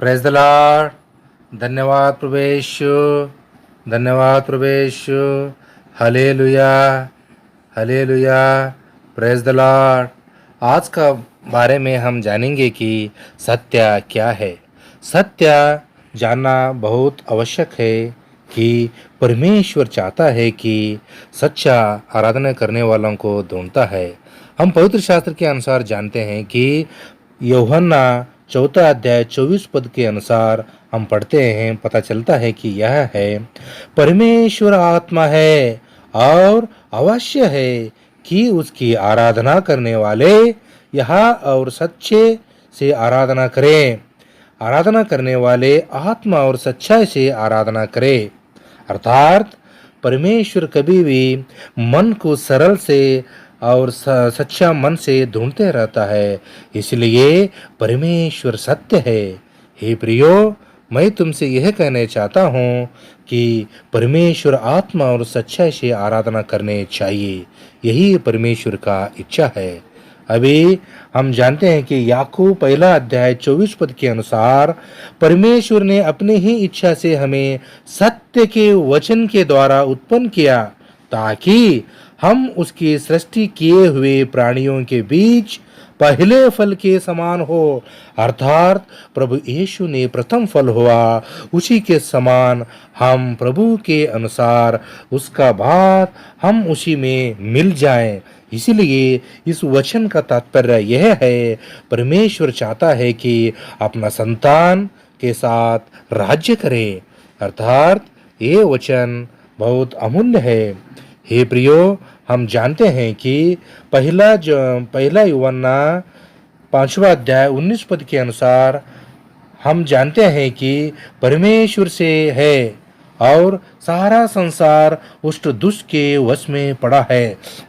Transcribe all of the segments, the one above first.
Praise the Lord. धन्यवाद प्रभु यीशु, धन्यवाद प्रभु यीशु। Hallelujah, hallelujah. Praise the lord. आज का बारे में हम जानेंगे कि सत्य क्या है। सत्य जानना बहुत आवश्यक है कि परमेश्वर चाहता है कि सच्चा आराधना करने वालों को ढूंढता है। हम पवित्र शास्त्र के अनुसार जानते हैं कि यूहन्ना 4 अध्याय 24 पद के अनुसार हम पढ़ते हैं, पता चलता है कि यह है, परमेश्वर आत्मा है और अवश्य है कि उसकी आराधना करने वाले यहाँ और सच्चे से आराधना करें। आराधना करने वाले आत्मा और सच्चाई से आराधना करें। अर्थात परमेश्वर कभी भी मन को सरल से और सच्चा मन से ढूंढते रहता है, इसलिए परमेश्वर सत्य है। हे प्रियो, मैं तुमसे यह कहना चाहता हूँ कि परमेश्वर आत्मा और सच्चाई से आराधना करने चाहिए। यही परमेश्वर का इच्छा है। अभी हम जानते हैं कि याकूब 1 अध्याय 24 पद के अनुसार परमेश्वर ने अपनी ही इच्छा से हमें सत्य के वचन के द्वारा उत्पन्न किया, ताकि हम उसकी सृष्टि किए हुए प्राणियों के बीच पहले फल के समान हो। अर्थात प्रभु यीशु ने प्रथम फल हुआ, उसी के समान हम प्रभु के अनुसार उसका बाद हम उसी में मिल जाएं। इसलिए इस वचन का तात्पर्य यह है, परमेश्वर चाहता है कि अपना संतान के साथ राज्य करे। अर्थात ये वचन बहुत अमूल्य है। हे प्रियो, हम जानते हैं कि पहला यूहन्ना 5 अध्याय 19 पद के अनुसार हम जानते हैं कि परमेश्वर से है और सारा संसार उष्ट दुष्ट के वश में पड़ा है।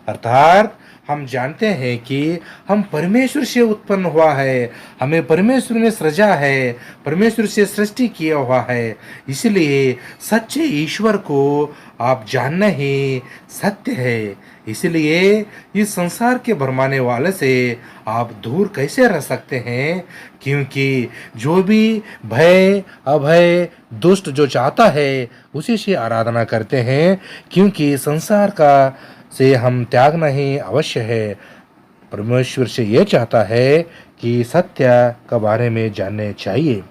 अर्थात हम जानते हैं कि हम परमेश्वर से उत्पन्न हुआ है, हमें परमेश्वर ने सृजा है, परमेश्वर से सृष्टि किया हुआ है। इसलिए सच्चे ईश्वर को आप जानना ही सत्य है। इसलिए इस संसार के भरमाने वाले से आप दूर कैसे रह सकते हैं, क्योंकि जो भी भय अभय दुष्ट जो चाहता है उसी से आराधना करते हैं, क्योंकि संसार का से हम त्यागना ही अवश्य है। परमेश्वर से ये चाहता है कि सत्य के बारे में जानने चाहिए।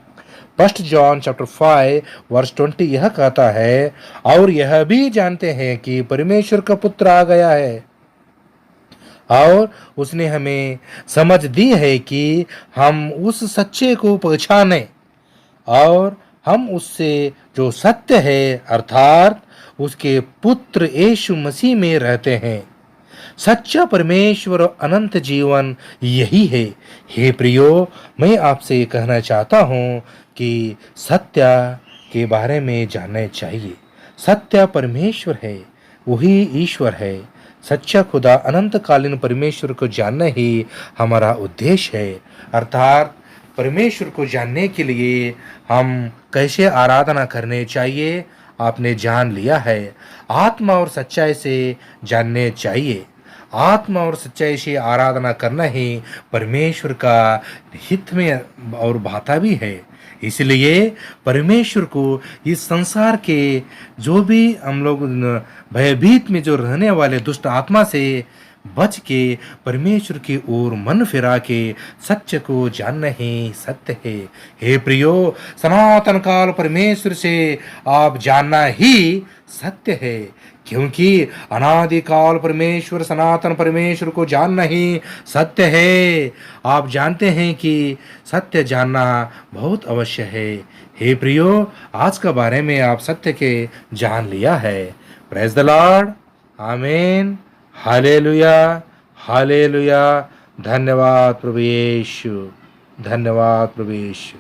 1 जॉन 5 वर्स 20 यह कहता है, और यह भी जानते हैं कि परमेश्वर का पुत्र आ गया है और उसने हमें समझ दी है कि हम उस सच्चे को पहचाने और हम उससे जो सत्य है अर्थात उसके पुत्र यीशु मसीह में रहते हैं। सच्चा परमेश्वर और अनंत जीवन यही है। हे प्रियो, मैं आपसे कहना चाहता हूँ कि सत्य के बारे में जानना चाहिए। सत्य परमेश्वर है, वही ईश्वर है। सच्चा खुदा अनंतकालीन परमेश्वर को जानना ही हमारा उद्देश्य है। अर्थात परमेश्वर को जानने के लिए हम कैसे आराधना करने चाहिए आपने जान लिया है। आत्मा और सच्चाई से जानने चाहिए। आत्मा और सच्चाई से आराधना करना ही परमेश्वर का हित में और भाता भी है। इसलिए परमेश्वर को इस संसार के जो भी हम लोग भयभीत में जो रहने वाले दुष्ट आत्मा से बच के परमेश्वर की ओर मन फिरा के सत्य को जानना ही सत्य है। हे प्रियो, सनातन काल परमेश्वर से आप जानना ही सत्य है, क्योंकि अनादिकाल परमेश्वर सनातन परमेश्वर को जानना ही सत्य है। आप जानते हैं कि सत्य जानना बहुत अवश्य है। हे प्रियो, आज का बारे में आप सत्य के जान लिया है। Praise the lord. आमीन। Hallelujah, hallelujah. धन्यवाद प्रभु यीशु, धन्यवाद प्रभु यीशु।